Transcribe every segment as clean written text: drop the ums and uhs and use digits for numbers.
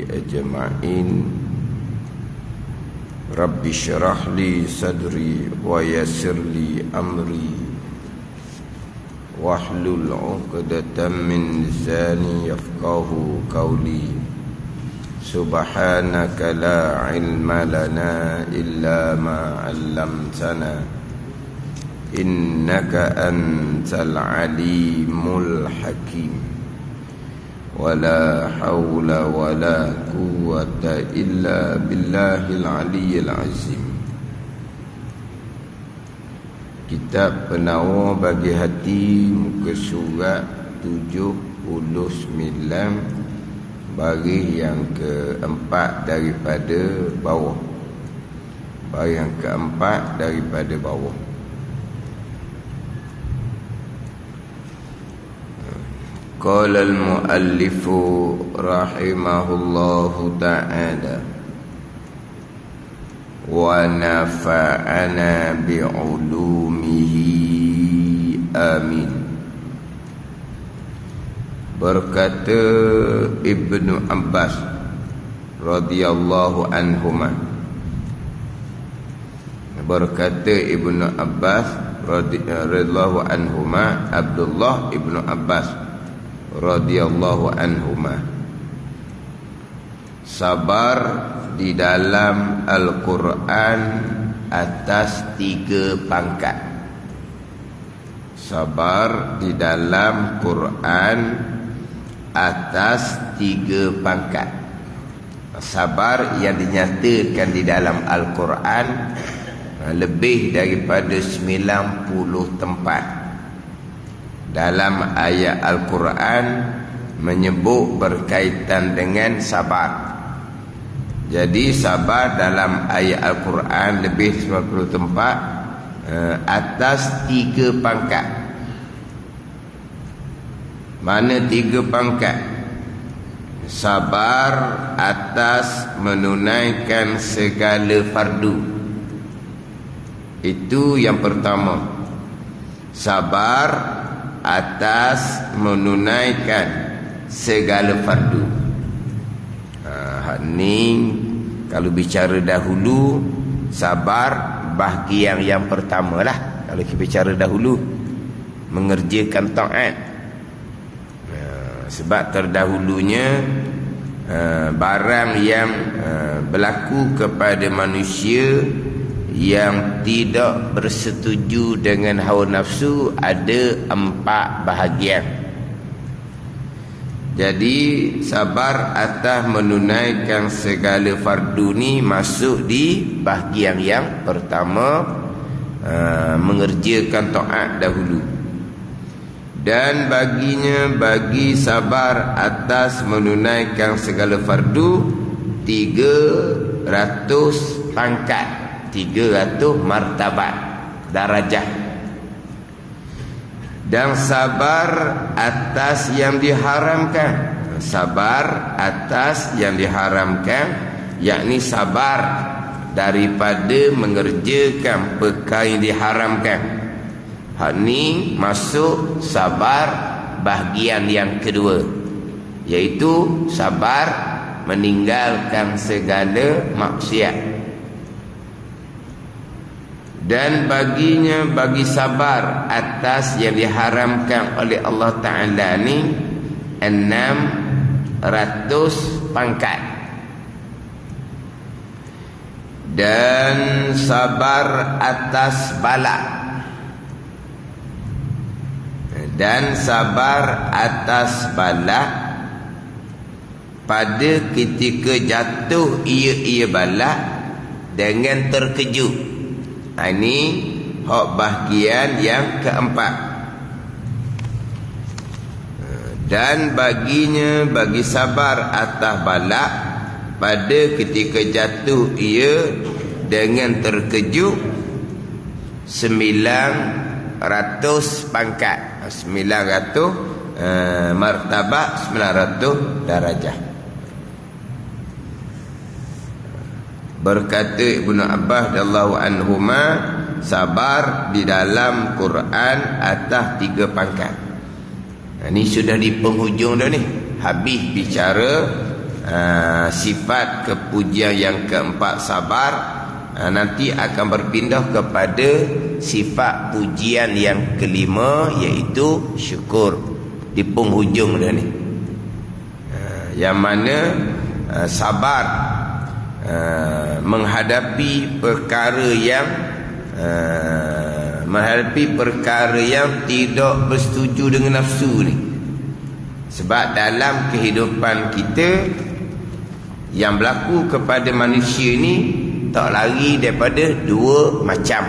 أجمعين رب اشرح لي صدري ويسر لي أمري واحلل عقدة من لساني يفقه قولي سبحانك لا علم لنا إلا ما علمتنا إنك أنت العليم الحكيم ولا حول ولا قوة إلا بالله العلي العظيم. Kitab Penawar bagi hati, muka surat 79, baris yang keempat daripada bawah. Baris yang keempat daripada bawah. Qala al-muallif rahimahullahu ta'ala wa nafa'ana bi'ulumihi amin. Berkata Ibnu Abbas radhiyallahu anhuma, berkata Ibnu Abbas radhiyallahu anhuma, Abdullah Ibnu Abbas radhiyallahu anhuma, sabar di dalam Al-Quran atas 3 pangkat. Sabar di dalam Quran atas 3 pangkat. Sabar yang dinyatakan di dalam Al-Quran lebih daripada 90 tempat. Dalam ayat Al-Quran menyebut berkaitan dengan sabar. Jadi sabar dalam ayat Al-Quran lebih 90 tempat atas 3 pangkat. Mana 3 pangkat? Sabar atas menunaikan segala fardu. Itu yang pertama. Sabar atas menunaikan segala fardu. Ni kalau bicara dahulu, sabar bahagian yang pertama lah. Kalau kita bicara dahulu, mengerjakan taat. Sebab terdahulunya barang yang berlaku kepada manusia yang tidak bersetuju dengan hawa nafsu ada 4 bahagian. Jadi sabar atas menunaikan segala fardu ni masuk di bahagian yang pertama, mengerjakan taat dahulu. Dan bagi sabar atas menunaikan segala fardu 300 pangkat, 300 martabat darajah. Dan sabar atas yang diharamkan. Sabar atas yang diharamkan, yakni sabar daripada mengerjakan perkara yang diharamkan. Hal ni masuk sabar bahagian yang kedua, iaitu sabar meninggalkan segala maksiat. Dan bagi sabar atas yang diharamkan oleh Allah Ta'ala ni 600 pangkat. Dan sabar atas bala, dan sabar atas bala pada ketika jatuh ia bala dengan terkejut. Ini hak bahagian yang keempat. Dan bagi sabar atas bala pada ketika jatuh ia dengan terkejut 900 pangkat, 900 martabat, 900 darajah. Berkata Ibnu Abbas radhiyallahu anhuma, sabar di dalam Quran atas 3 pangkat. Ini sudah di penghujung dah ni, habis bicara sifat kepujian yang keempat sabar, nanti akan berpindah kepada sifat pujian yang kelima, iaitu syukur di penghujung dia ni. Yang mana sabar menghadapi perkara yang tidak bersetuju dengan nafsu ni. Sebab dalam kehidupan kita yang berlaku kepada manusia ni tak lari daripada dua macam.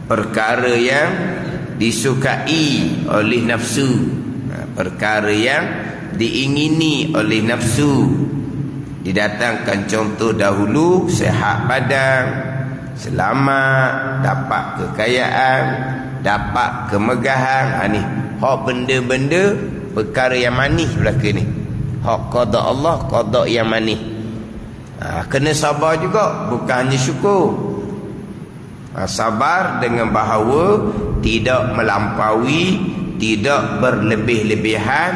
Perkara yang disukai oleh nafsu, perkara yang diingini oleh nafsu. Didatangkan contoh dahulu, sehat badan, selamat, dapat kekayaan, dapat kemegahan. Ni hak benda-benda perkara yang manis belaka ni. Hak qada Allah, qada yang manis. Kena sabar juga, bukan hanya syukur. Sabar dengan bahawa tidak melampaui, tidak berlebih-lebihan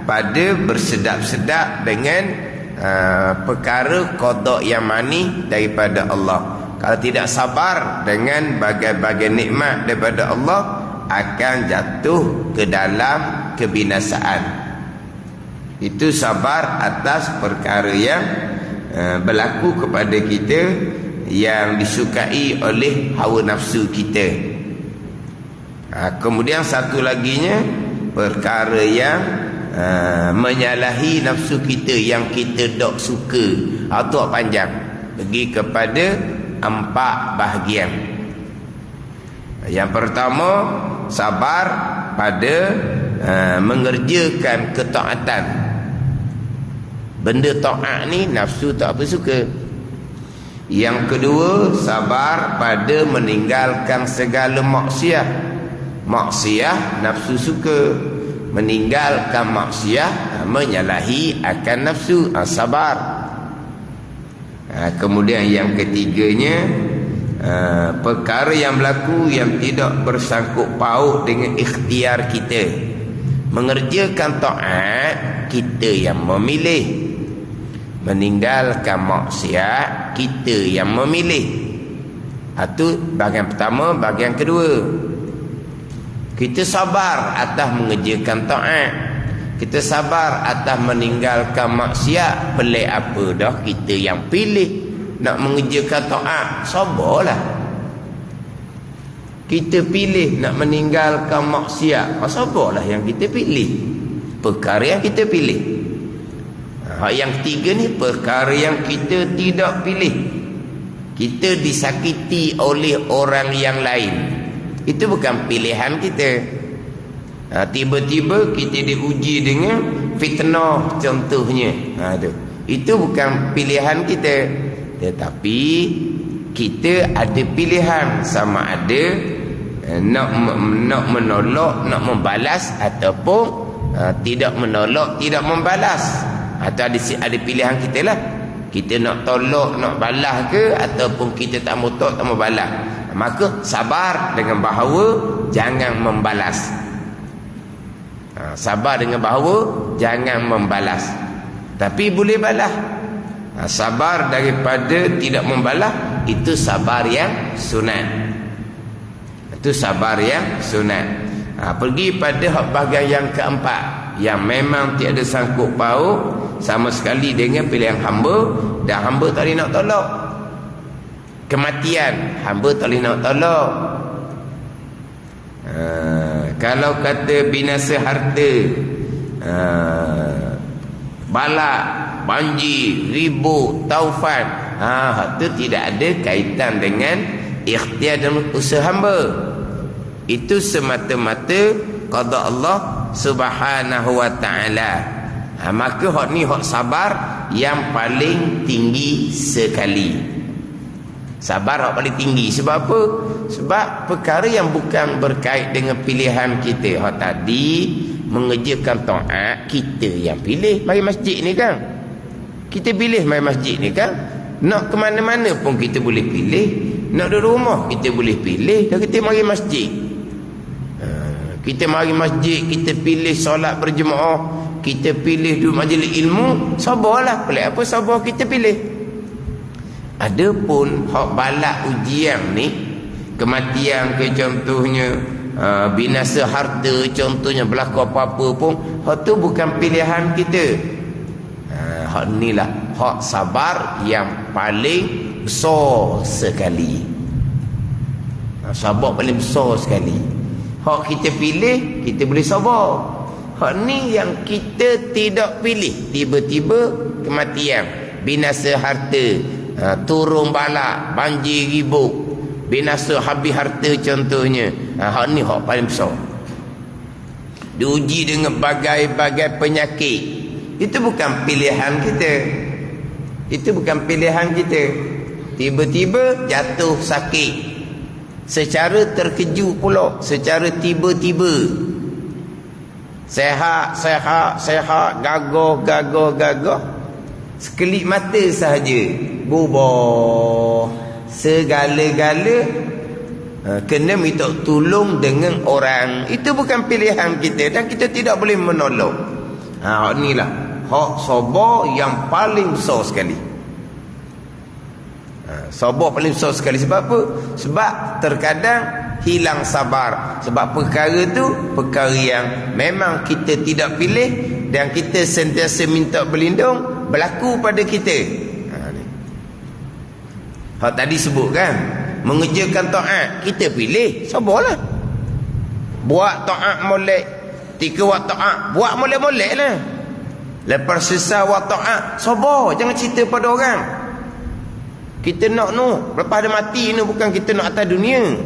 pada bersedap-sedap dengan perkara qada yang manis daripada Allah. Kalau tidak sabar dengan bagai-bagai nikmat daripada Allah, akan jatuh ke dalam kebinasaan. Itu sabar atas perkara yang berlaku kepada kita, yang disukai oleh hawa nafsu kita. Kemudian satu laginya, perkara yang menyalahi nafsu kita, yang kita dok suka, atau panjang, pergi kepada 4 bahagian. Yang pertama, sabar pada mengerjakan ketaatan. Benda taat ni nafsu tak apa suka. Yang kedua, sabar pada meninggalkan segala maksiat. Maksiat nafsu suka, meninggalkan maksiat menyalahi akan nafsu, sabar. Kemudian yang ketiganya, perkara yang berlaku yang tidak bersangkut paut dengan ikhtiar kita. Mengerjakan taat, kita yang memilih. Meninggalkan maksiat, kita yang memilih. Itu bahagian pertama. Bahagian kedua, kita sabar atas mengerjakan taat, kita sabar atas meninggalkan maksiat. Pelik apa dah kita yang pilih nak mengerjakan taat, sabarlah. Kita pilih nak meninggalkan maksiat, sabarlah yang kita pilih. Perkara yang kita pilih. Yang ketiga ni, perkara yang kita tidak pilih. Kita disakiti oleh orang yang lain. Itu bukan pilihan kita. Tiba-tiba kita diuji dengan fitnah contohnya. Itu bukan pilihan kita. Tetapi kita ada pilihan, sama ada nak menolak, nak membalas, ataupun tidak menolak, tidak membalas. Atau ada pilihan kita lah. Kita nak tolak, nak balas ke, ataupun kita tak mau tolak, tak mau balas. Maka sabar dengan bahawa jangan membalas. Sabar dengan bahawa jangan membalas, tapi boleh balas. Sabar daripada tidak membalas, itu sabar yang sunat. Itu sabar yang sunat. Pergi pada bahagian yang keempat, yang memang tiada sangkut paut sama sekali dengan pilihan hamba, dan hamba tak boleh nak tolak. Kematian, hamba tak boleh nak tolak. Kalau kata binasa harta, balak, banjir, ribut, taufan, itu tidak ada kaitan dengan ikhtiar dan usaha hamba. Itu semata-mata qada Allah Subhanahu wa ta'ala. Maka hak ni hak sabar yang paling tinggi sekali. Sabar hak paling tinggi. Sebab apa? Sebab perkara yang bukan berkait dengan pilihan kita. Hak tadi mengerjakan taat, kita yang pilih. Mari masjid ni kan, kita pilih mari masjid ni kan. Nak ke mana-mana pun kita boleh pilih. Nak duduk rumah kita boleh pilih. Dan kita mari masjid. Kita mari masjid, kita pilih solat berjemaah, kita pilih duduk majlis ilmu, sabarlah. Pelik apa sabar kita pilih. Adapun hak balak ujian ni, kematian ke contohnya, binasa harta contohnya, berlaku apa-apa pun, hak tu bukan pilihan kita. Hak inilah hak sabar yang paling besar sekali. Sabar paling besar sekali. Hak kita pilih, kita boleh sabar. Hak ni yang kita tidak pilih, tiba-tiba kematian, binasa harta, turun balak, banjir ribut, binasa habis harta contohnya. Hak ni hak paling besar. Diuji dengan bagai-bagai penyakit. Itu bukan pilihan kita. Itu bukan pilihan kita. Tiba-tiba jatuh sakit, secara terkejut pula, secara tiba-tiba. Sehat, gagah. Sekelip mata sahaja bubar. Segala-gala kena minta tolong dengan orang. Itu bukan pilihan kita dan kita tidak boleh menolong. Inilah hak sabar yang paling besar sekali. Sabar paling besar sekali. Sebab apa? Sebab terkadang hilang sabar. Sebab perkara tu perkara yang memang kita tidak pilih dan kita sentiasa minta berlindung berlaku pada kita. Hak tadi sebut kan, mengerjakan taat kita pilih, sabarlah. Buat taat molek, 3 waktu taat buat molek-molek lah. Lepas selesai waktu taat, sabar, jangan cerita pada orang. Kita nak lepas dia mati ni, bukan kita nak atas dunia.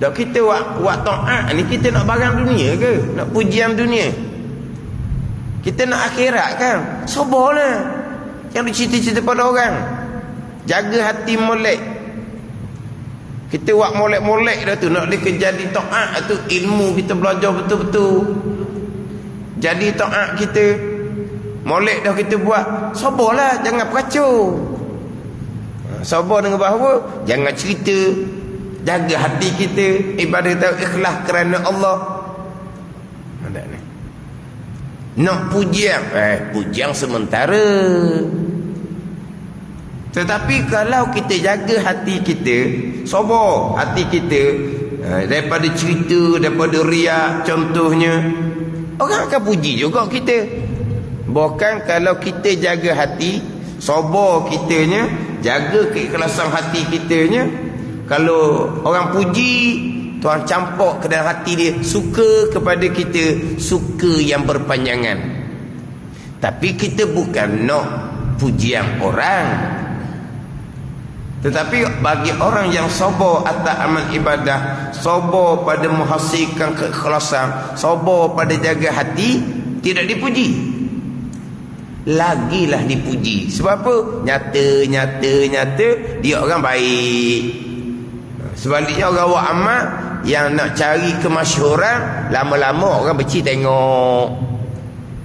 Dak kita buat taat ni, kita nak barang dunia ke? Nak pujian dunia? Kita nak akhirat kan? Sabarlah. Jangan cerita-cerita pada orang. Jaga hati molek. Kita buat molek-molek dah tu, nak dia jadi taat tu, ilmu kita belajar betul-betul. Jadi taat kita, molek dah kita buat, sabarlah, jangan peracau. Sabar dengan bahawa jangan cerita, jaga hati kita, ibadah kita ikhlas kerana Allah. Nak pujian, pujian sementara. Tetapi kalau kita jaga hati kita, sabar hati kita, daripada cerita, daripada riak contohnya, orang akan puji juga kita. Bahkan kalau kita jaga hati, sabar kitanya, jaga keikhlasan hati kitanya, kalau orang puji, Tuhan campak ke dalam hati dia, suka kepada kita, suka yang berpanjangan. Tapi kita bukan nak pujian orang. Tetapi bagi orang yang sabar atas amal ibadah, sabar pada menghasilkan keikhlasan, sabar pada jaga hati, tidak dipuji, lagilah dipuji. Sebab apa? Nyata dia orang baik. Sebaliknya orang buat amal yang nak cari kemasyhuran, lama-lama orang benci tengok.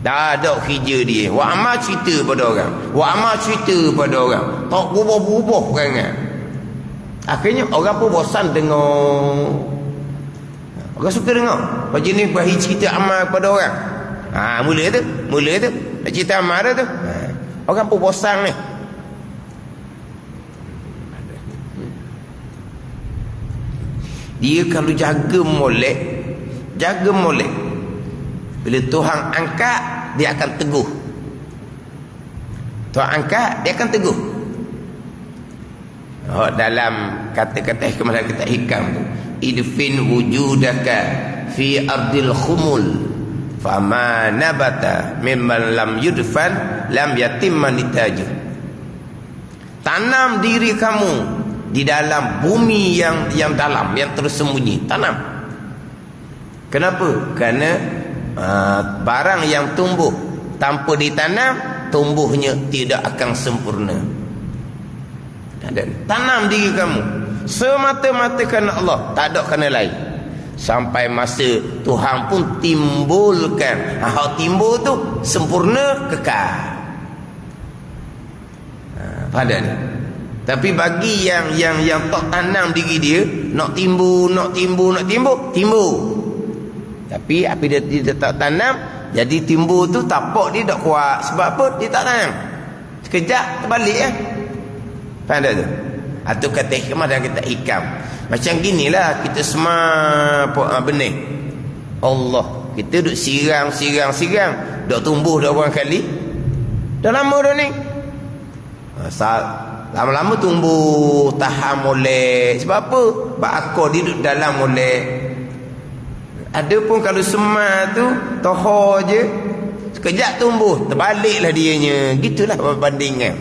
Dah ada kerja dia. Wa amal cerita pada orang. Tak berubah-ubah perangai. Akhirnya orang pun bosan dengar. Orang suka dengar. Macam ni bagi cerita amal pada orang. Mula tu. Nak cerita amal dah tu. Orang pun bosan ni. Dia kalau jaga molek, bila Tuhan angkat, dia akan teguh. Dalam kata-kata hikmah, kata hikam tu, idfin wujudaka fi ardil khumul fama nabata mimman lam yudfan lam yatimma nitaju. Tanam diri kamu di dalam bumi yang dalam, yang tersembunyi. Tanam. Kenapa? Karena barang yang tumbuh tanpa ditanam, tumbuhnya tidak akan sempurna. Tanam diri kamu semata-mata kerana Allah, tak ada kerana lain. Sampai masa Tuhan pun timbulkan. Hak timbul tu sempurna, kekal. Pada ni. Tapi bagi yang tak tanam diri dia, nak timbul. Tapi apabila dia tak tanam, Jadi timbul tu tapak dia tak kuat. Sebab apa? Dia tak tahan. Sekejap terbalik ya. Faham tak tu? Atau kata hikmah dan kata hikam. Macam ginilah kita semua benih. Allah, kita duk siram. Duk tumbuh dah orang kali. Dah lama dah ni. Lama-lama tumbuh, tahan molek. Sebab apa? Bakar dia duduk dalam molek. Adapun kalau semar tu tohor je, sekejap tumbuh, terbaliklah dianya. Gitulah perbandingan.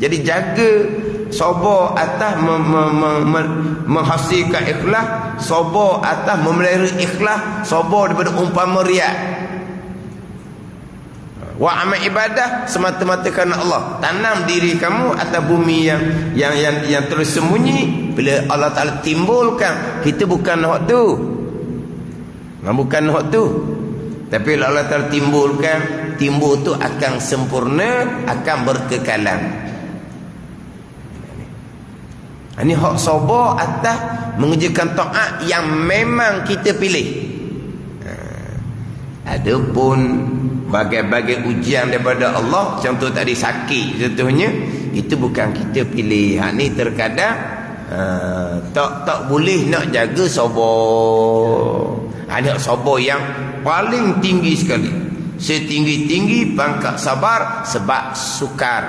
Jadi jaga sabar atas menghasilkan ikhlas, sabar atas memelihara ikhlas, sabar daripada umpama riak. Wa amal ibadah semata-mata kerana Allah. Tanam diri kamu atas bumi yang tersembunyi. Bila Allah Ta'ala timbulkan, kita bukan hak tu. Bukan hak tu. Tapi bila Allah Ta'ala timbulkan, timbul tu akan sempurna, akan berkekalan. Ini hak sabar atas mengerjakan taat yang memang kita pilih. Adapun bagai-bagai ujian daripada Allah, contoh tadi sakit contohnya, itu bukan kita pilih. Hak ni terkadang tak boleh nak jaga sabar. Hanya sabar yang paling tinggi sekali. Setinggi-tinggi pangkat sabar sebab sukar.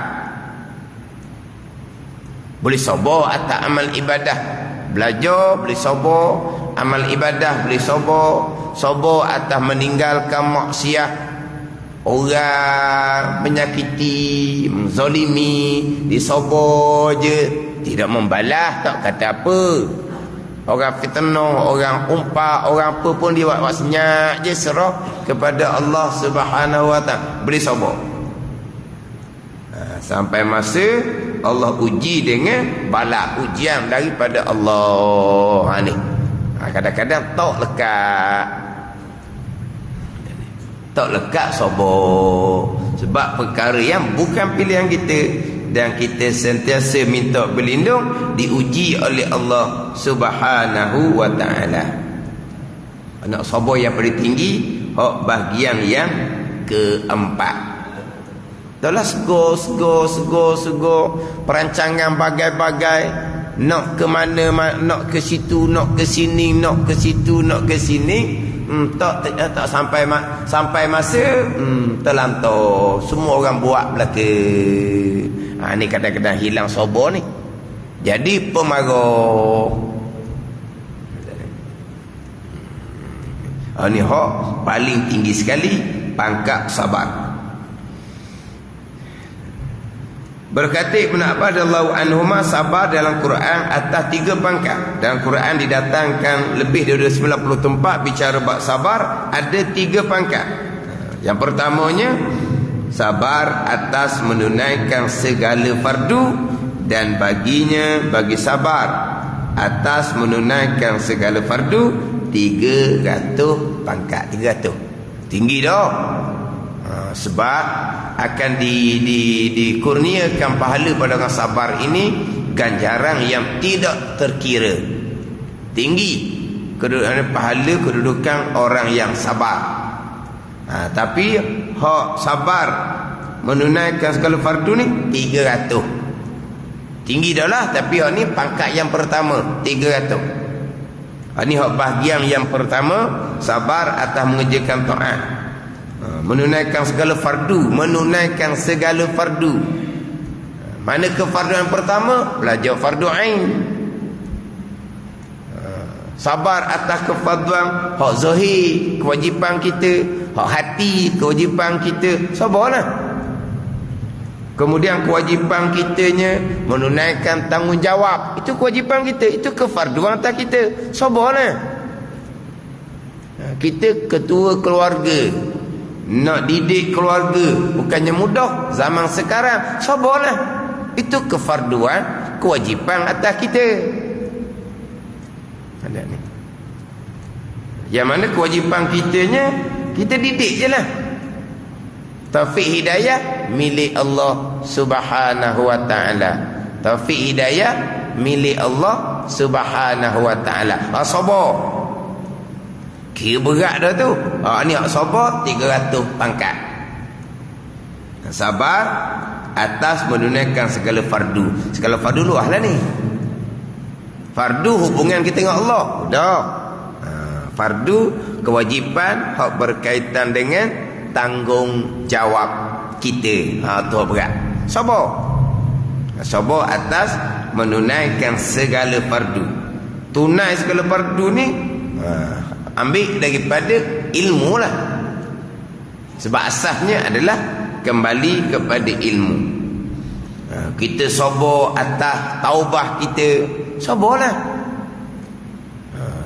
Boleh sabar atas amal ibadah. Belajar boleh sabar, amal ibadah boleh sabar. Sabar atas meninggalkan maksiat. Orang menyakiti, menzalimi, disabar je, tidak membalas, tak kata apa. Orang fitnah, orang umpat, orang apa pun dia buat senyap je, serah kepada Allah Subhanahu Wa Ta'ala. Boleh sabar. Sampai masa Allah uji dengan bala, ujian daripada Allah. Ni kadang-kadang tak lekat. Tak lekat sabar. Sebab perkara yang bukan pilihan kita. Dan kita sentiasa minta berlindung, diuji oleh Allah Subhanahu Wa Ta'ala. Anak sabar yang paling tinggi, hak bahagian yang keempat. Itulah sego perancangan bagai-bagai, nak ke mana, nak ke situ, nak ke sini, nak ke situ, nak ke sini. Tak sampai masa terlantar. Semua orang buat belaka. Ni kadang-kadang hilang sabar ni. Jadi pemarah. Ni hak paling tinggi sekali, pangkat sabar. Berkata Ibn Abbas radhiyallahu anhuma, sabar dalam Quran atas 3 pangkat. Dalam Quran didatangkan lebih dari 90 tempat bicara bab sabar, ada 3 pangkat. Yang pertamanya, sabar atas menunaikan segala fardu, dan bagi sabar atas menunaikan segala fardu 300 pangkat. 300 tinggi dah. Sebab akan dikurniakan pahala pada orang sabar ini ganjaran yang tidak terkira. Tinggi pahala kedudukan orang yang sabar. Tapi hak sabar menunaikan segala fardu ni 300. Tinggi dah lah. Tapi hak ni pangkat yang pertama 300. Ini hak bahagian yang pertama, sabar atas mengerjakan taat, menunaikan segala fardu. Mana kefarduan pertama? Belajar fardu ain. Sabar atas kefarduan hak zahir, kewajipan kita. Hak hati, kewajipan kita. Sabarlah. Kemudian kewajipan kitanya menunaikan tanggungjawab. Itu kewajipan kita, itu kefarduan atas kita. Sabarlah. Kita ketua keluarga, nak didik keluarga bukannya mudah zaman sekarang. Sabarlah. Itu kefarduan, kewajipan atas kita. Ada ni. Yang mana kewajipan kitanya, kita didik je lah. Taufik hidayah milik Allah Subhanahu Wa Ta'ala. Taufik hidayah milik Allah Subhanahu Wa Ta'ala. Sabar. Kira berat dah tu. Ni hak sabar 300 pangkat. Sabar atas menunaikan segala fardu. Segala fardu luah lah ni. Fardu hubungan kita dengan Allah. Dah. Fardu kewajipan hak berkaitan dengan tanggungjawab kita. Tu berat. Sabar. Sabar atas menunaikan segala fardu. Tunai segala fardu ni ambil daripada ilmu lah. Sebab asasnya adalah kembali kepada ilmu. Kita sabar atas taubah kita. Sabarlah.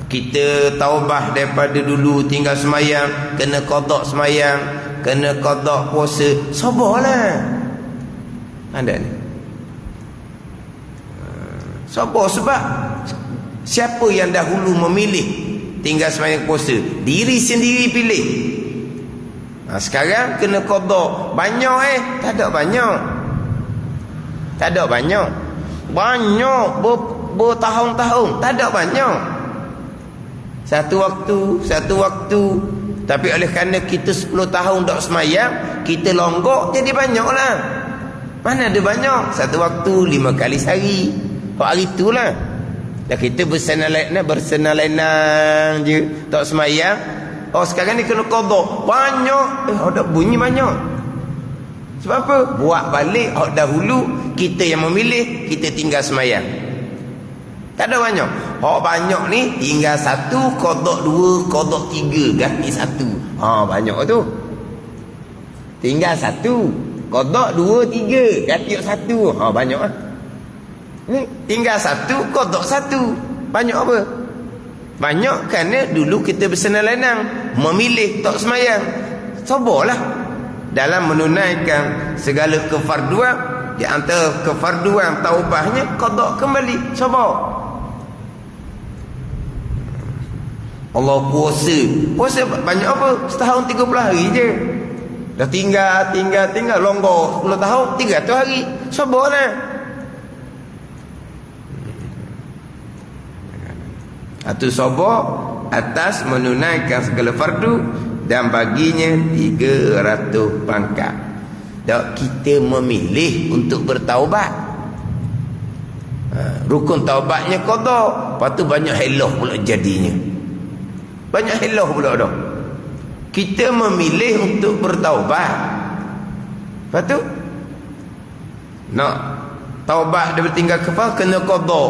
Kita taubah daripada dulu tinggal semayang, kena qada semayang, kena qada puasa. Sabarlah. Ada ni. Sabar sebab siapa yang dahulu memilih tinggal semayang puasa? Diri sendiri pilih. Sekarang kena qada. Banyak tak ada banyak. Tak ada banyak. Banyak bertahun-tahun. Tak ada banyak. Satu waktu. Tapi oleh kerana kita 10 tahun tak semayang, kita longgok jadi banyak lah. Mana ada banyak? Satu waktu 5 kali sehari. Hari itulah. Dan kita bersenang-lenang je tak semayang. Sekarang ni kena qada. Banyak. Ada bunyi banyak. Sebab apa? Buat balik dahulu kita yang memilih, kita tinggal semayang. Tak ada banyak. Banyak ni tinggal 1, qada 2, qada 3, ganti 1. Banyak tu. Tinggal 1, qada 2, 3, ganti 1. Banyak lah. Ni tinggal 1, qada 1. Banyak apa? Banyak kerana dulu kita bersenang-lenang memilih tak semayang. Sabarlah dalam menunaikan segala kefarduan. Di antara kefarduan taubahnya qada kembali. Sabar. Allah puasa banyak apa? Setahun 30 hari je. Dah tinggal longgar 10 tahun 300 hari. Sabarlah. Atau sabar atas menunaikan segala fardu dan baginya 300 pangkat. Dan kita memilih untuk bertaubat. Rukun taubatnya qada. Lepas tu banyak helah pula jadinya. Banyak helah pula dah. Kita memilih untuk bertaubat. Lepas tu nak taubat dia bertinggal kafar, kena qada.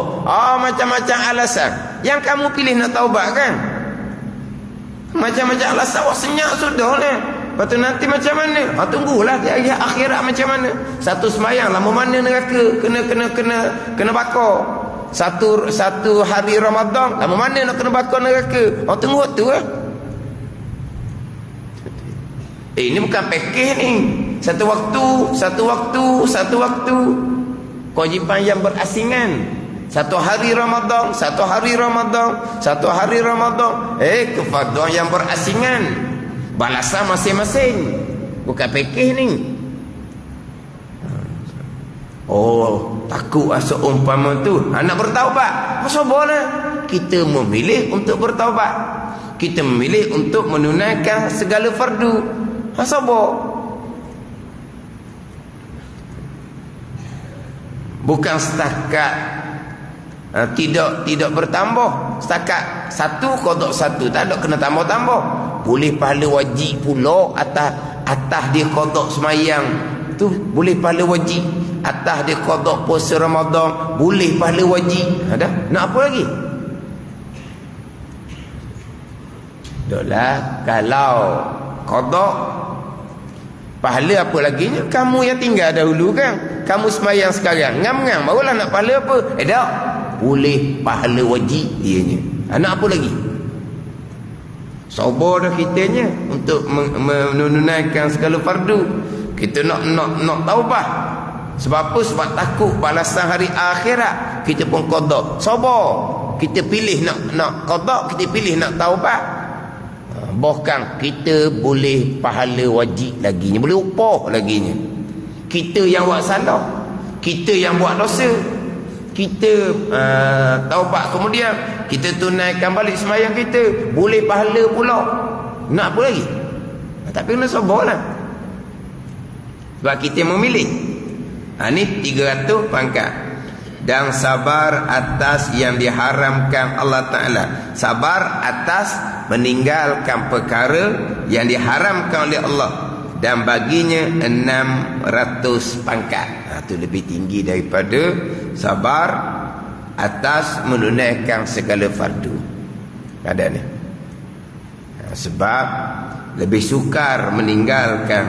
Macam-macam alasan. Yang kamu pilih nak taubat kan? Macam-macam alasan. Senyap sudah lah. Lepas tu nanti macam mana? Tunggulah di hari akhirat macam mana. Satu semayang lama mana neraka kena bakar. Satu hari Ramadan lama mana nak kena bakar neraka. Tunggu waktu lah. Ini bukan pakej ni. Satu waktu. Kewajipan yang berasingan. Satu hari Ramadan. Kefarduan yang berasingan. Balasan masing-masing. Bukan pakej ni. Takut seumpama tu nak bertaubat. Sabarlah. Kita memilih untuk bertaubat. Kita memilih untuk menunaikan segala fardu. Sabar. Bukan setakat tidak bertambah. Setakat 1 qada 1. Tak ada kena tambah-tambah. Boleh pahala wajib pula atas dia qada semayang tu, boleh pahala wajib. Atas dia qada puasa Ramadan, boleh pahala wajib. Dah, nak apa lagi? Dahlah, kalau qada pahala apa lagi? Kamu yang tinggal dahulu kan, kamu semayang sekarang, ngam-ngam barulah nak pahala apa? Tak, boleh pahala wajib dianya. Nak apa lagi? Sabar dah kitanya untuk menunaikan segala fardu. Kita nak taubah. Sebab apa? Sebab takut balasan hari akhirat. Kita pun qada. Sabar. Kita pilih nak qada, kita pilih nak taubat. Bahkan kita boleh pahala wajib laginya, boleh upah laginya. Kita yang buat salah, kita yang buat dosa, kita taubat kemudian kita tunaikan balik sembahyang kita, boleh pahala pula. Nak apa lagi? Tapi kena sabarlah. Sebab kita memilih. Ni 300 pangkat. Dan sabar atas yang diharamkan Allah Ta'ala. Sabar atas meninggalkan perkara yang diharamkan oleh Allah. Dan baginya 600 pangkat. Itu lebih tinggi daripada sabar atas menunaikan segala fardu. Ada ni. Sebab lebih sukar meninggalkan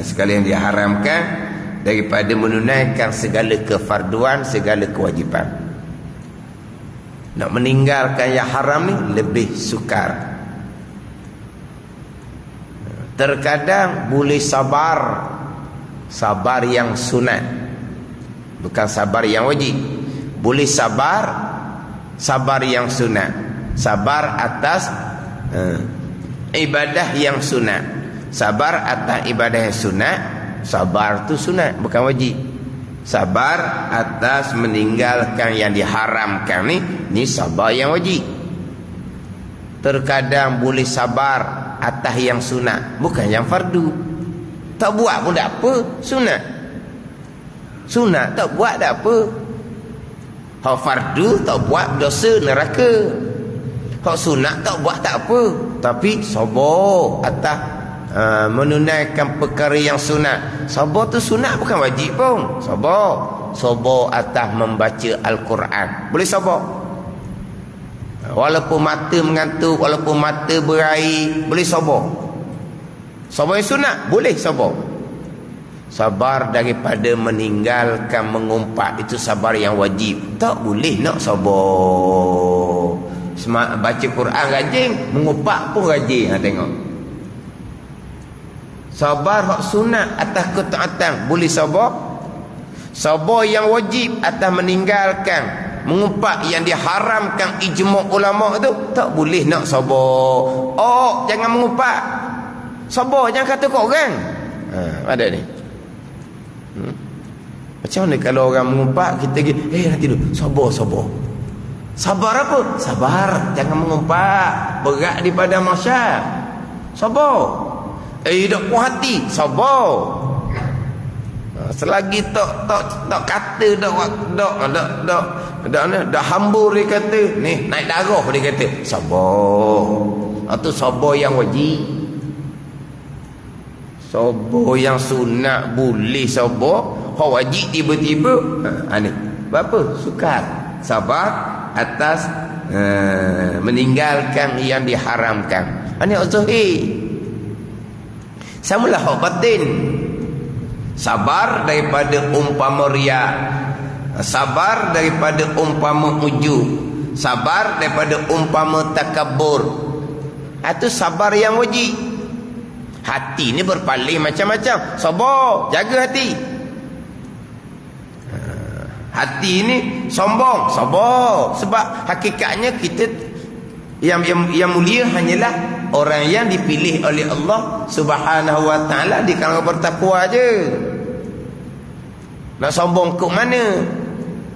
segala yang diharamkan daripada menunaikan segala kefarduan, segala kewajipan. Nak meninggalkan yang haram ni lebih sukar. Terkadang boleh sabar, sabar yang sunat, bukan sabar yang wajib. Boleh sabar, sabar yang sunat. Sabar atas ibadah yang sunat. Sabar atas ibadah yang sunat. Sabar tu sunat, bukan wajib. Sabar atas meninggalkan yang diharamkan ni sabar yang wajib. Terkadang boleh sabar atas yang sunat, bukan yang fardu. Tak buat pun tak apa, sunat. Sunat tak buat tak apa. Hak fardu tak buat dosa neraka. Hak sunat tak buat tak apa. Tapi sabar atas menunaikan perkara yang sunat. Sabar tu sunat, bukan wajib pun. Sabar atas membaca Al-Quran, boleh sabar. Walaupun mata mengantuk, walaupun mata berair, boleh sabar. Sabar yang sunat, boleh sabar. Sabar daripada meninggalkan mengumpat, itu sabar yang wajib. Tak boleh nak sabar. Baca Quran rajin, mengumpat pun rajin. Tengok. Sabar hak sunat atas ketaatan, boleh sabar. Sabar yang wajib atas meninggalkan mengumpat yang diharamkan ijma' ulama' tu, tak boleh nak sabar. Oh, jangan mengumpat. Sabar, jangan kata kau orang. Ada ni. Macam mana kalau orang mengumpat, kita nanti dulu, sabar. Sabar apa? Sabar, jangan mengumpat. Berat di padang mahsyar. Sabar. Tak puas hati, sabar. Selagi tak kata, dak hambur dia kata, ni naik darah dia kata, sabar. Itu sabar yang wajib. Sabar yang sunat boleh sabar, hak wajib tiba-tiba ni berapa? Sukar. Sabar atas meninggalkan yang diharamkan. Ini zahir. Samalah hak batin. Sabar daripada umpama riya. Sabar daripada umpama ujub. Sabar daripada umpama takabbur. Itu sabar yang wajib. Hati ni berpaling macam-macam. Sabar, jaga hati. Hati ni sombong, sabar. Sebab hakikatnya kita yang mulia hanyalah orang yang dipilih oleh Allah Subhanahu wa ta'ala di kalangan bertakwa aja. Nak sombong ke mana?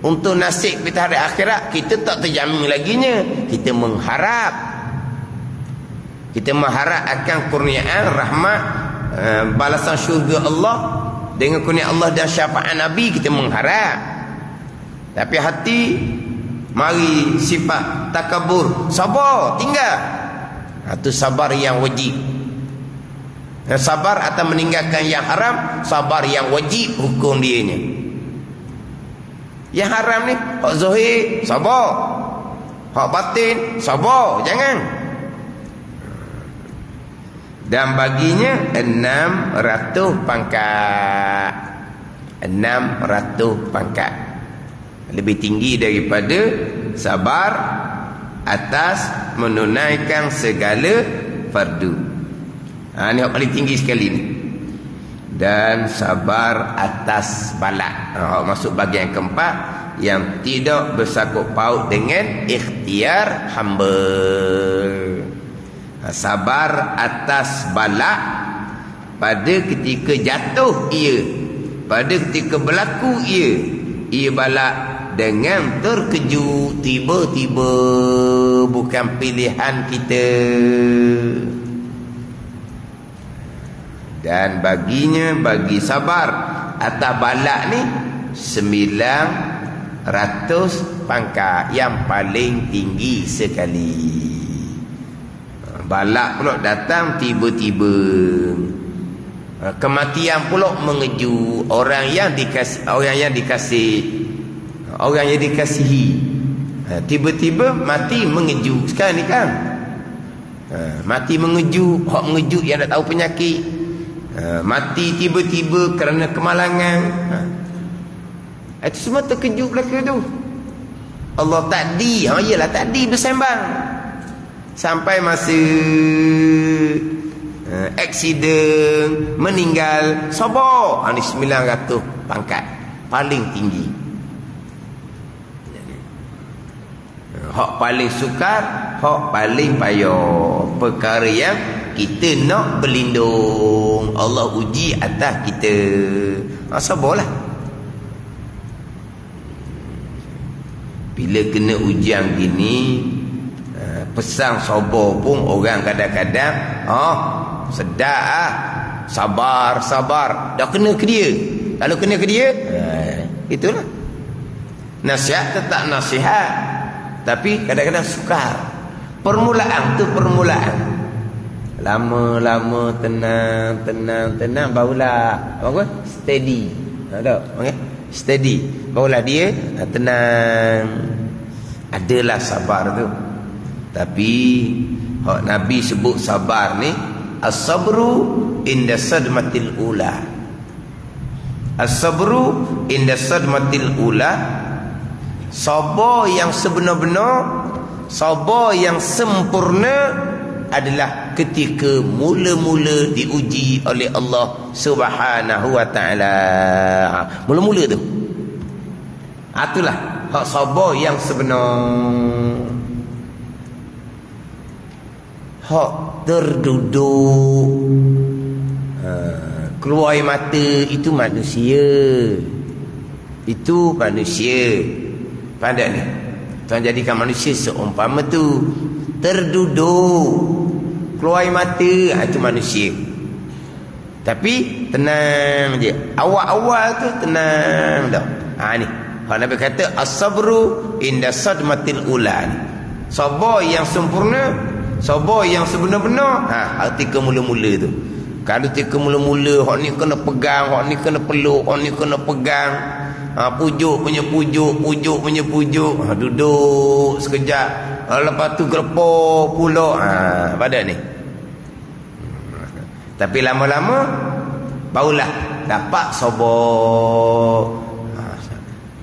Untuk nasib kita hari akhirat, kita tak terjamin laginya. Kita mengharap. Kita mengharap akan kurniaan, rahmat, balasan syurga Allah. Dengan kurnia Allah dan syafaat Nabi, kita mengharap. Tapi hati mari sifat takabur, sabar, tinggal. Itu sabar yang wajib. Sabar atau meninggalkan yang haram, sabar yang wajib hukum dianya. Yang haram ni hak zahir, sabar. Hak batin, sabar, jangan. Dan baginya 600 pangkat. 600 pangkat. Lebih tinggi daripada sabar atas menunaikan segala fardu. Ini yang paling tinggi sekali ni. Dan sabar atas bala. Masuk bagian keempat, yang tidak bersangkut paut dengan ikhtiar hamba. Sabar atas bala pada ketika jatuh ia, pada ketika berlaku ia bala dengan terkejut, tiba-tiba bukan pilihan kita. Dan baginya, bagi sabar atas balak ni 900 pangkat, yang paling tinggi sekali. Balak pula datang tiba-tiba. Kematian pula mengejut orang yang dikasihi. Tiba-tiba mati mengejut. Sekarang ni kan mati mengejut, hak mengejut yang tak tahu penyakit. Mati tiba-tiba kerana kemalangan. Itu semua terkejut belaka tu. Allah takdir, iyalah takdir bersembang. Sampai masa aksiden, meninggal, sabar. Ini 900 pangkat paling tinggi. Hak paling sukar, hak paling payah. Perkara yang kita nak berlindung, Allah uji atas kita. Sabarlah. Bila kena ujian gini, pesan sabar pun orang kadang-kadang sedap sabar. Dah kena ke dia. Kalau kena ke dia, itulah. Nasihat tetap nasihat, tapi kadang-kadang sukar. Permulaan tu permulaan. Lama-lama tenang barulah apa? Steady. Tak? Okey. Steady. Barulah dia tenang. Adalah sabar tu. Tapi hak Nabi sebut sabar ni, as-sabru inda sadmatil ula. As-sabru inda sadmatil ula. Sabar yang sebenar-benar, sabar yang sempurna adalah ketika mula-mula diuji oleh Allah Subhanahu wa taala. Mula-mula tu. Itulah hak sabar yang sebenar. Hak terduduk, keluar air mata, itu manusia. Itu manusia. Pandai ni, Tuhan jadikan manusia seumpama tu. Terduduk, keluar air mata, itu manusia. Tapi tenang je. Awal-awal tu tenang dah. Ni hak Nabi kata as-sabru inda sadmatil ula ni. Sabar yang sempurna, sabar yang sebenar-benar, arti mula-mula tu. Kalau tika mula-mula, hak ni kena pegang, hak ni kena peluk, hak ni kena pegang, pujuk punya pujuk, pujuk punya pujuk, duduk sekejap, lepas tu gerepok pula, pada ni. Tapi lama-lama barulah dapat sabar.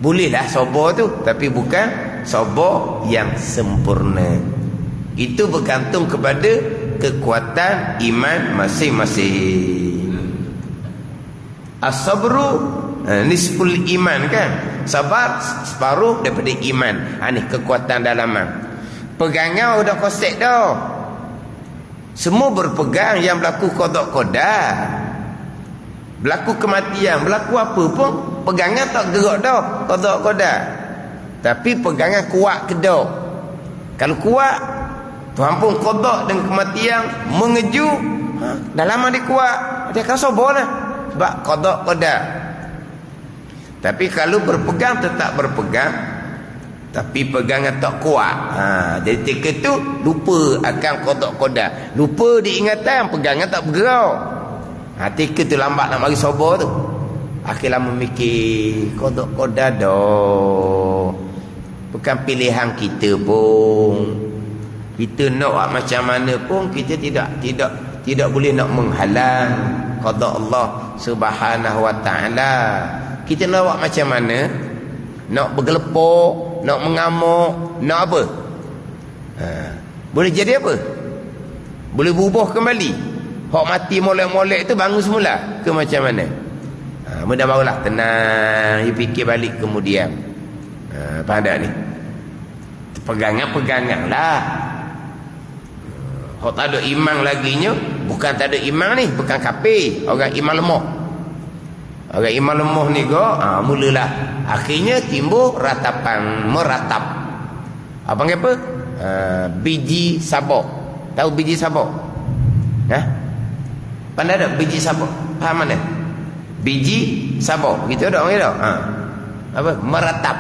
Bolehlah sabar tu, tapi bukan sabar yang sempurna. Itu bergantung kepada kekuatan iman masing-masing. As-sabru nisful iman kan. Sabar separuh daripada iman. Ni kekuatan dalaman. Pegangan dah kosek dah. Semua berpegang yang berlaku qada qada. Berlaku kematian, berlaku apa pun, pegangan tak gerak dah qada qada. Tapi pegangan kuat ke dah. Kalau kuat, Tuhan pun qada dengan kematian mengejut, dah lama dia kuat, dia akan sabarlah sebab qada qada. Tapi kalau berpegang tetap berpegang, tapi pegangan tak kuat, jadi ketika tu lupa akan qada qada, lupa diingatan, pegangan tak bergerak. Ketika tu lambat nak bagi sabar tu, akhirnya memikir qada qada dah, bukan pilihan kita pun. Kita nak buat macam mana pun, kita tidak boleh nak menghalang qada Allah Subhanahu wa taala. Kita nak buat macam mana? Nak bergelepok, nak mengamuk, nak apa? Boleh jadi apa? Boleh berubah kembali. Hak mati molek-molek tu bangun semula ke macam mana? Mudah barulah tenang, you fikir balik kemudian. Faham tak ni? Pegangan-pegangan lah. Hak tak ada iman laginya, bukan tak ada iman ni, bukan kafir, orang iman lemah. Orang iman lemah ni mulalah akhirnya timbul ratapan meratap. Apa panggil apa? Biji sabak. Tahu biji sabak? Pandai tak biji sabak? Faham mana? Biji sabak. Gitu ada orang tak? Apa? Meratap.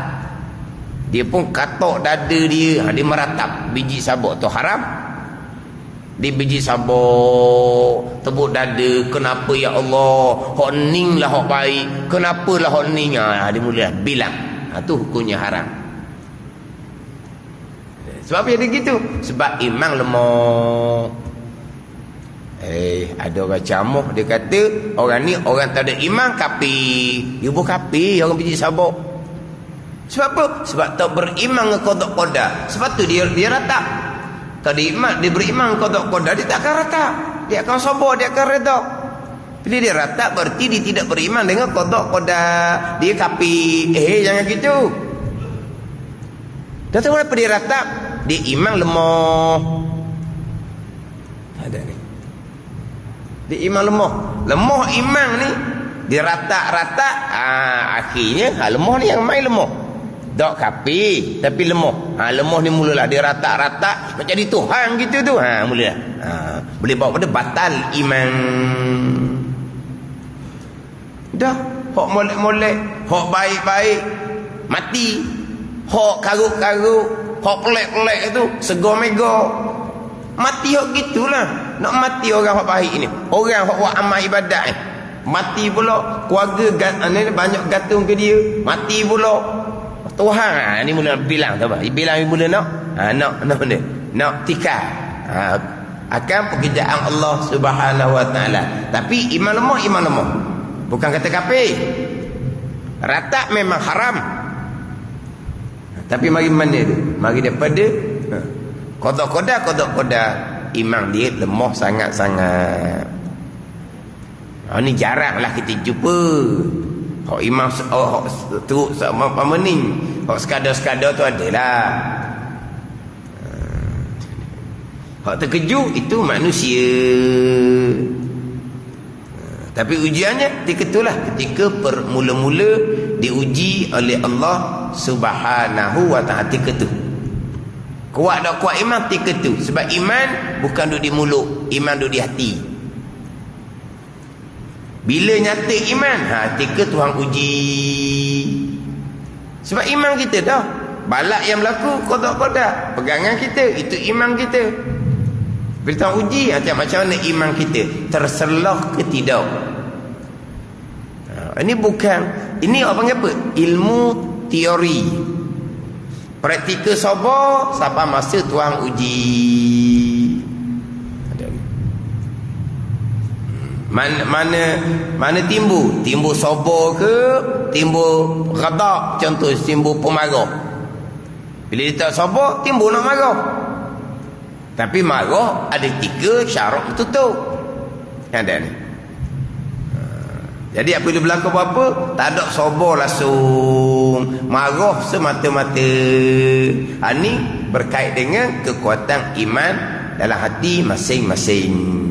Dia pun katok dada dia. Dia meratap. Biji sabak tu haram. Di biji sabak tebuk dada. Kenapa ya Allah? Hak ning lah hak baik. Kenapa lah hak ning? Dia mula bilang. Tu hukumnya haram. Sebab apa dia gitu? Sebab iman lemah. Ada orang camuh, dia kata orang ni orang tak ada iman, kafir. Dia bukan kafir orang biji sabak. Sebab apa? Sebab tak beriman dengan qada qadar. Sebab tu dia ratap. Kalau dia iman, dia beriman qada qadar, dia tak akan ratap. Dia akan sabar, dia akan redha. Bila dia ratap berarti dia tidak beriman dengan qada qadar. Dia kafir. Jangan gitu. Dah tahu kenapa dia ratap? Dia iman lemah. Ada ni. Dia iman lemah. Lemah iman ni dia ratak-ratak, akhirnya lemah ni yang main lemah. Tak kafir tapi lemah. Lemah ni mulalah dia ratak-ratak nak jadi Tuhan gitu tu. Mulalah. Boleh bawa pada batal iman. Dah, hak molek-molek, hak baik-baik mati. Hak karuk-karuk, hak pelek-pelek tu segar mega. Mati hak gitulah. Nak mati orang hak baik ni. Orang hak buat amal ibadat ni. Mati pula keluarga ni banyak gantung ke dia. Mati pula Tuhan ni mula bilang tu apa? Bilang mula nak tikar akan pekerjaan Allah Subhanahu wa taala. Tapi iman lemah. Bukan kata kafir. Ratak memang haram. Tapi mari mana tu? Mari daripada qada iman dia lemah sangat-sangat. Ni jaranglah kita jumpa. Hak imam teruk sama ni. Hak sekadar-sekadar tu adalah. Hak terkejut itu manusia. Tapi ujiannya ketika itulah, ketika mula-mula diuji oleh Allah Subhanahu wa ta'ala ketika tu. Kuat tak kuat iman ketika tu. Sebab iman bukan duduk di mulut, iman duduk di hati. Bila nyata iman, ketika Tuhan uji. Sebab iman kita dah. Balak yang berlaku, kodak-kodak. Pegangan kita, itu iman kita. Bila Tuhan uji, macam mana iman kita? Terselah ke tidak? Ini bukan, ini apa panggil apa? Ilmu teori. Praktikal sabar, sampai masa Tuhan uji. Mana timbul sabar ke timbul ghadab, contoh timbul pemarah. Bila dia tak sabar timbul nak marah. Tapi marah ada 3 syarat tertutup. Ada ni. Jadi apabila berlaku apa-apa, tak ada sabar langsung, marah semata-mata. Ini berkait dengan kekuatan iman dalam hati masing-masing.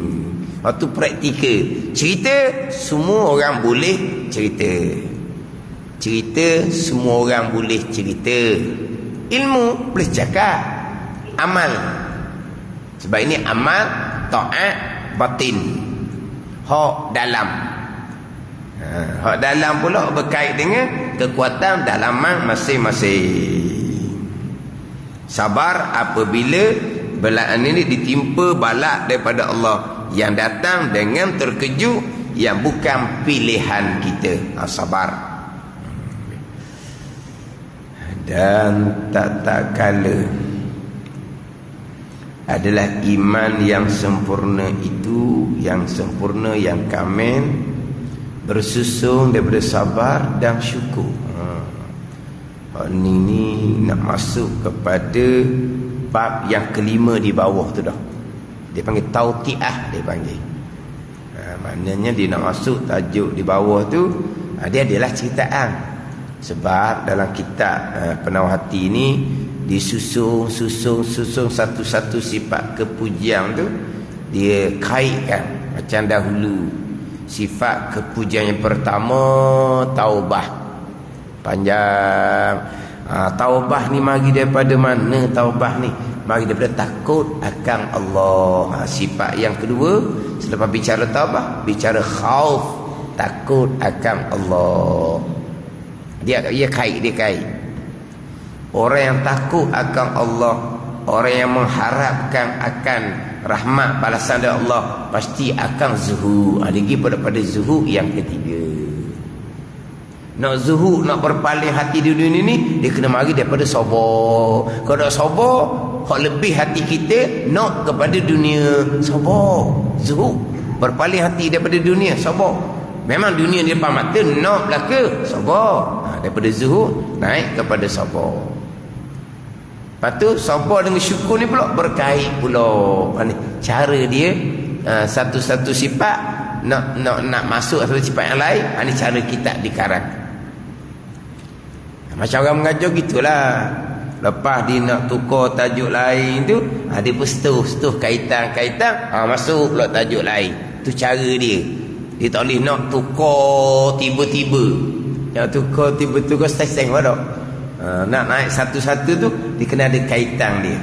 Waktu praktikal. Cerita semua orang boleh cerita. Cerita semua orang boleh cerita. Ilmu boleh cakap. Amal. Sebab ini amal taat batin. Hak dalam. Hak dalam pula berkait dengan kekuatan dalaman masing-masing. Sabar apabila belaan ini ditimpa balak daripada Allah yang datang dengan terkejut yang bukan pilihan kita. Sabar. Dan tak kala adalah iman yang sempurna itu, yang sempurna, yang kamil, bersusun daripada sabar dan syukur. Ini nak masuk kepada bab yang kelima di bawah tu dah. Dia panggil tautiah, dia panggil. Maknanya dia nak masuk tajuk di bawah tu, dia adalah ceritaan. Sebab dalam kitab Penawar Hati ni disusun satu-satu sifat kepujian tu dia kaitkan macam dahulu. Sifat kepujian yang pertama, taubah. Panjang. Taubah ni mari daripada mana taubah ni? Mari daripada takut akan Allah. Sifat yang kedua, selepas bicara taubah, bicara khauf, takut akan Allah. Dia kait. Orang yang takut akan Allah, orang yang mengharapkan akan rahmat balasan dari Allah, pasti akan zuhud. Lagi pada zuhud yang ketiga. Nak zuhud, nak berpaling hati di dunia ni, dia kena mari daripada sabar. Kalau tak sabar, hak lebih hati kita nak kepada dunia, sabar. Zuhud, berpaling hati daripada dunia, sabar. Memang dunia di depan mata nak belaka, sabar. Daripada zuhud naik kepada sabar. Lepas tu sabar dengan syukur ni pula berkait pula. Cara dia satu-satu sifat nak masuk satu sifat yang lain. Ini cara kita dikarang. Macam orang mengajar gitulah. Lepas dia nak tukar tajuk lain tu, dia pun setuh kaitan-kaitan, masuk pula tajuk lain. Tu cara dia. Dia tak boleh nak tukar tiba-tiba. Yang tukar tiba-tiba steng pada. Nak naik satu-satu tu, dia kena ada kaitan dia.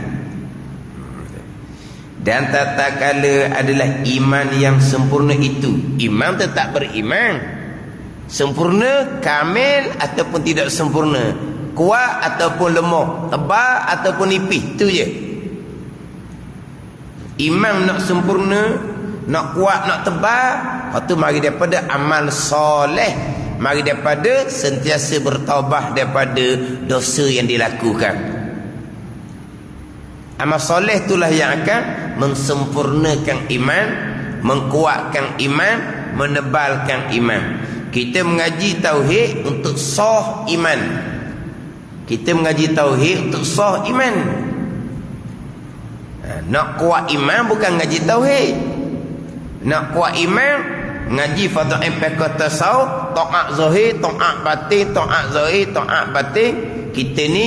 Dan tatkala adalah iman yang sempurna itu. Iman tetap beriman. Sempurna, kamil ataupun tidak sempurna, kuat ataupun lemah, tebal ataupun nipis, itu je. Iman nak sempurna, nak kuat, nak tebal, itu mari daripada amal soleh, mari daripada sentiasa bertaubat daripada dosa yang dilakukan. Amal soleh itulah yang akan mensempurnakan iman, mengkuatkan iman, menebalkan iman. Kita mengaji tauhid untuk sah iman. Kita mengaji tauhid untuk sah iman. Nak kuat iman bukan ngaji tauhid. Nak kuat iman ngaji fadha'il fiqh tasawuf, taat zahir, taat batin, taat zahir, taat batin. Kita ni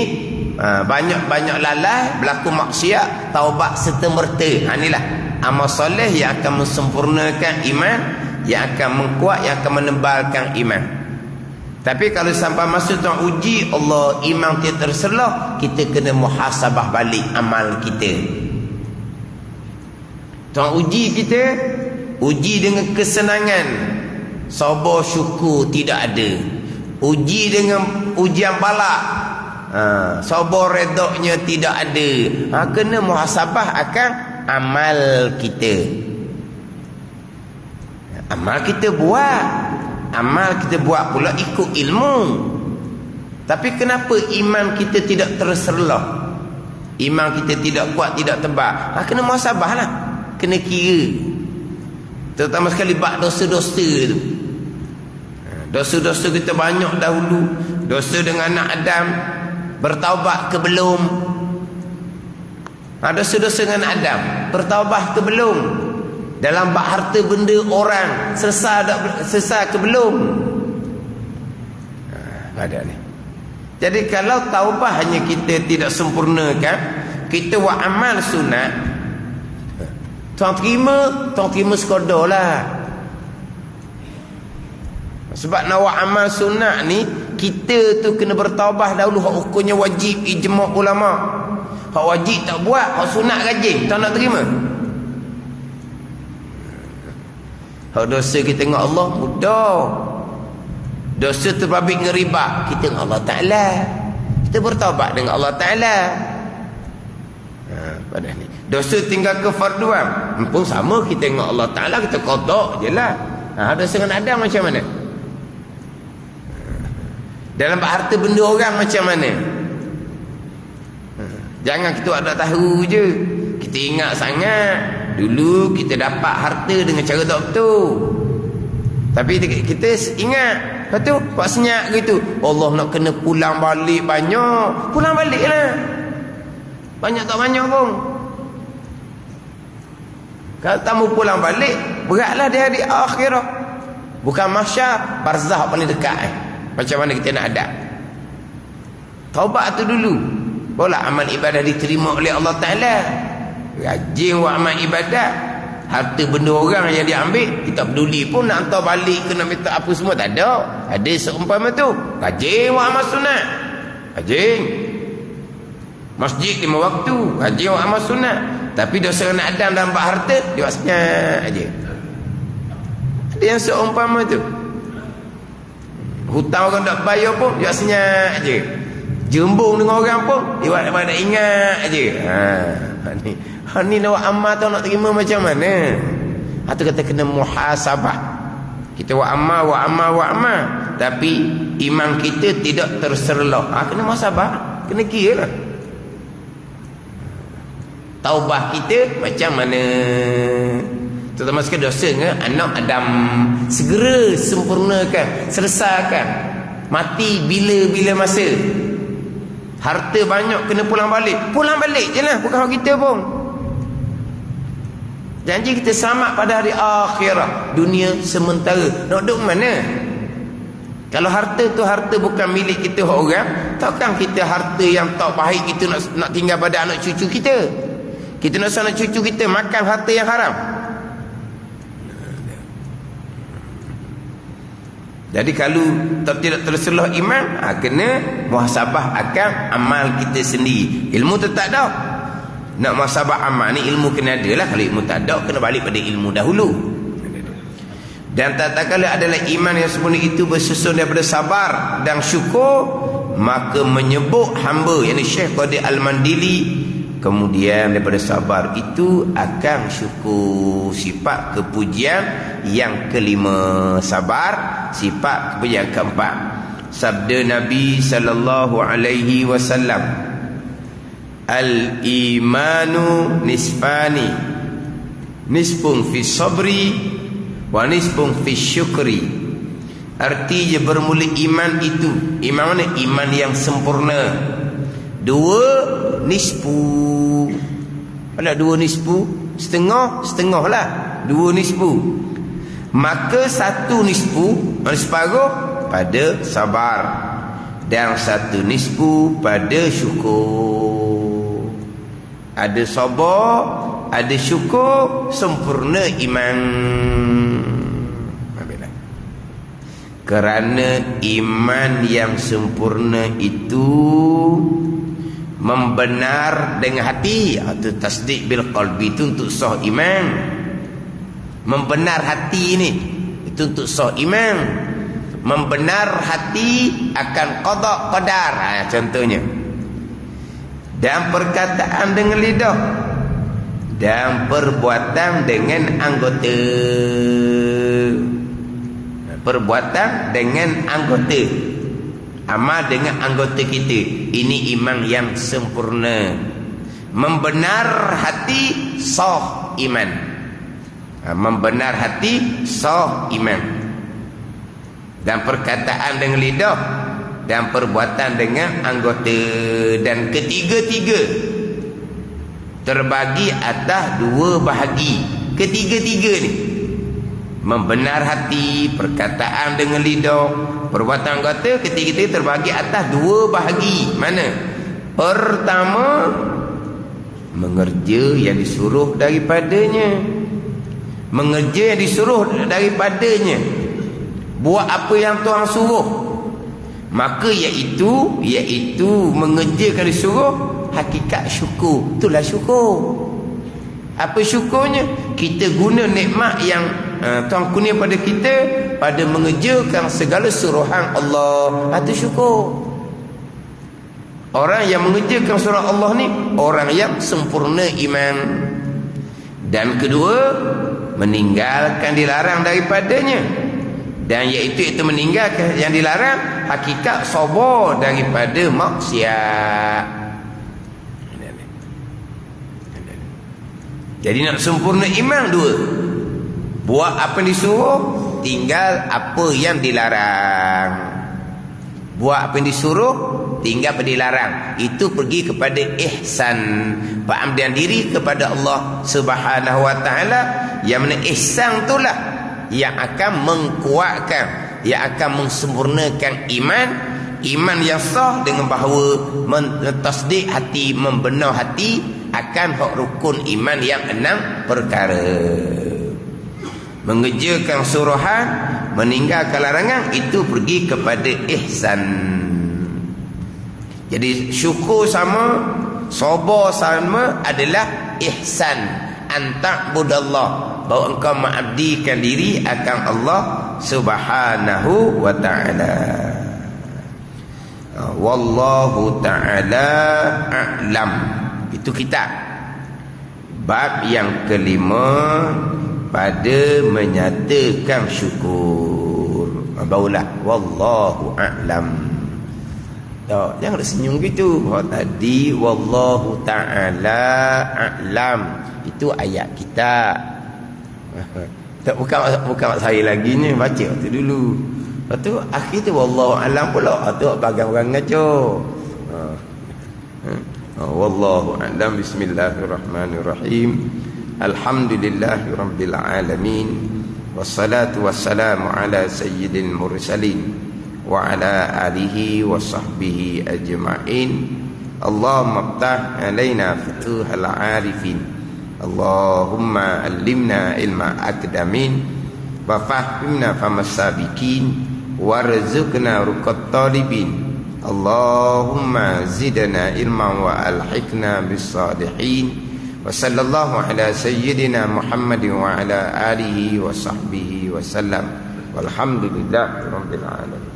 banyak-banyak lalai, berlaku maksiat, taubat serta merta. Inilah amal soleh yang akan mensempurnakan iman, yang akan mengkuat, yang akan menebalkan iman. Tapi kalau sampai masa tuan uji Allah, iman kita terselah, kita kena muhasabah balik amal kita. Tuan uji kita, uji dengan kesenangan, sabar syukur tidak ada. Uji dengan ujian balak, sabar redaknya tidak ada. Kena muhasabah akan amal kita. Amal kita buat pula ikut ilmu. Tapi kenapa iman kita tidak terserlah? Iman kita tidak kuat, tidak tebal. Kena muhasabah lah. Kena kira. Terutama sekali bab dosa-dosa tu. Dosa-dosa kita banyak dahulu. Dosa dengan anak Adam, bertaubat ke belum? Dosa-dosa dengan Adam, bertaubat ke belum? Dalam bab harta benda orang, sesat ke belum? Ada ni. Jadi kalau taubah hanya kita tidak sempurnakan, kita buat amal sunat, tuan terima sekadar lah. Sebab nak buat amal sunat ni, kita tu kena bertaubah dahulu. Hak hukumnya wajib, ijma' ulama. Hak wajib tak buat, hak sunat rajin, tak nak terima. Hak dosa kita dengan Allah mudah. Dosa terbabit dengan riba, kita dengan Allah Ta'ala. Kita bertaubat dengan Allah Ta'ala. Pada ni dosa tinggal kefarduan pun sama, kita dengan Allah Ta'ala, kita qada je lah. Dosa dengan Adam macam mana? Dalam harta benda orang macam mana? Jangan kita ada tahu je. Kita ingat sangat dulu kita dapat harta dengan cara tak betul. Tapi kita ingat, lepas tu pak senyap gitu, Allah nak kena pulang balik banyak. Pulang balik lah. Banyak tak banyak pun. Kalau tamu pulang balik, beratlah di hari akhirat. Bukan mahsyar, barzah paling dekat. Macam mana kita nak ada? Taubat tu dulu, barulah amal ibadah diterima oleh Allah Ta'ala. Rajin buat amal ibadah. Harta benda orang yang dia ambil, kita peduli pun nak hantar balik ke nak minta apa semua, tak ada. Ada seumpama tu, rajin buat amal sunat, rajin masjid 5 waktu, rajin buat amal sunat. Tapi dosa anak Adam dalam bab harta, dia buat senyap aja. Ada yang seumpama tu. Hutang orang tak bayar pun, dia buat senyap aja. Jembung dengan orang pun, dia buat ingat aja. Ni nak buat amal tau, nak terima macam mana? Itu kata kena muhasabah. Kita buat amal. Tapi iman kita tidak terserlah. Kena muhasabah, kena kira lah. Taubah kita macam mana? Terutama sekali dosa ke anak Adam, segera sempurnakan, selesaikan. Mati bila masa. Harta banyak kena pulang balik je lah, bukan hak kita pun. Janji kita selamat pada hari akhirat. Dunia sementara, nak duduk mana? Kalau harta tu harta bukan milik kita orang, takkan kita harta yang tak baik itu nak tinggal pada anak cucu kita? Kita nak anak cucu kita makan harta yang haram. Jadi kalau tidak terselah iman, kena muhasabah akan amal kita sendiri. Ilmu tu tak ada. Nak muhasabah amal ni ilmu kena ada lah. Kalau ilmu tak ada, kena balik pada ilmu dahulu. Dan tak kala adalah iman yang sempurna itu bersusun daripada sabar dan syukur, maka menyebut hamba, yakni Syekh Qadir Al-Mandili, kemudian daripada sabar itu akan syukur. Sifat kepujian yang kelima, sabar. Sifat kepujian keempat, sabda Nabi sallallahu alaihi wasallam, al-imanu nisfani, nisfun fi sabri wa nisfun fi syukri. Artinya bermula iman itu, iman mana? Iman yang sempurna. Dua nisfu. Ada dua nisfu, setengah lah. Dua nisfu. Maka satu nisfu, separuh pada sabar, dan satu nisfu pada syukur. Ada sabar, ada syukur, sempurna iman. Kerana iman yang sempurna itu membenar dengan hati. Itu tasdik bil qalbi, itu untuk sah iman. Membenar hati ini itu untuk sah iman. Membenar hati akan qada qadar, contohnya. Dan perkataan dengan lidah, dan perbuatan dengan anggota. Perbuatan dengan anggota, amal dengan anggota kita. Ini iman yang sempurna. Membenar hati sah iman. Membenar hati sah iman. Dan perkataan dengan lidah, dan perbuatan dengan anggota. Dan ketiga-tiga terbagi atas dua bahagi. Ketiga-tiga ni, membenar hati, perkataan dengan lidah, perbuatan anggota, ketiga-tiga terbagi atas dua bahagi. Mana? Pertama, mengerja yang disuruh daripadanya. Mengerja yang disuruh daripadanya. Buat apa yang Tuhan suruh. Maka iaitu mengerjakan disuruh, hakikat syukur. Itulah syukur. Apa syukurnya? Kita guna nikmat yang Tuhan kurnia pada kita, pada mengerjakan segala suruhan Allah. Itu syukur. Orang yang mengerjakan surah Allah ni orang yang sempurna iman. Dan kedua, meninggalkan dilarang daripadanya. Dan iaitu meninggalkan yang dilarang, hakikat sabar daripada maksiat. Jadi nak sempurna iman dua, buat apa yang disuruh, tinggal apa yang dilarang. Buat apa yang disuruh, tinggal apa yang dilarang. Itu pergi kepada ihsan, pengamdian diri kepada Allah Subhanahu wa taala. Yang mana ihsan itulah yang akan mengkuatkan, yang akan mensempurnakan iman. Iman yang sah dengan bahawa mentasdik hati, membenar hati, akan hak rukun iman yang 6 perkara. Mengerjakan suruhan, meninggalkan larangan, itu pergi kepada ihsan. Jadi syukur sama, sabar sama adalah ihsan. Anta'budallah, bahawa engkau mengabdikan diri akan Allah Subhanahu wa ta'ala. Wallahu ta'ala a'lam. Itu kitab bab yang kelima pada menyatakan syukur. Barulah wallahu a'lam. Jangan senyum gitu. Tadi wallahu ta'ala a'lam, itu ayat kita. Tak, bukan saya lagi ni, baca tu dulu. Lepas tu akhir tu wallahu a'lam pula. Tu bagang orang ngaco. Wallahu a'lam. Bismillahirrahmanirrahim. Alhamdulillahirabbil alamin. Wassalatu wassalamu ala sayyidil mursalin wa ala alihi wa sahbihi ajma'in. Allahumma iftah alaina futuhal arifin. Allahumma allimna ilma akdamin wa fahimna famas sabiqin warzuqna ruqat talibin. Allahumma zidna ilman wa alhiqna bis salihin. Wa sallallahu ala sayyidina Muhammadin wa ala alihi wa sahbihi wa sallam. Walhamdulillahi rabbil alamin.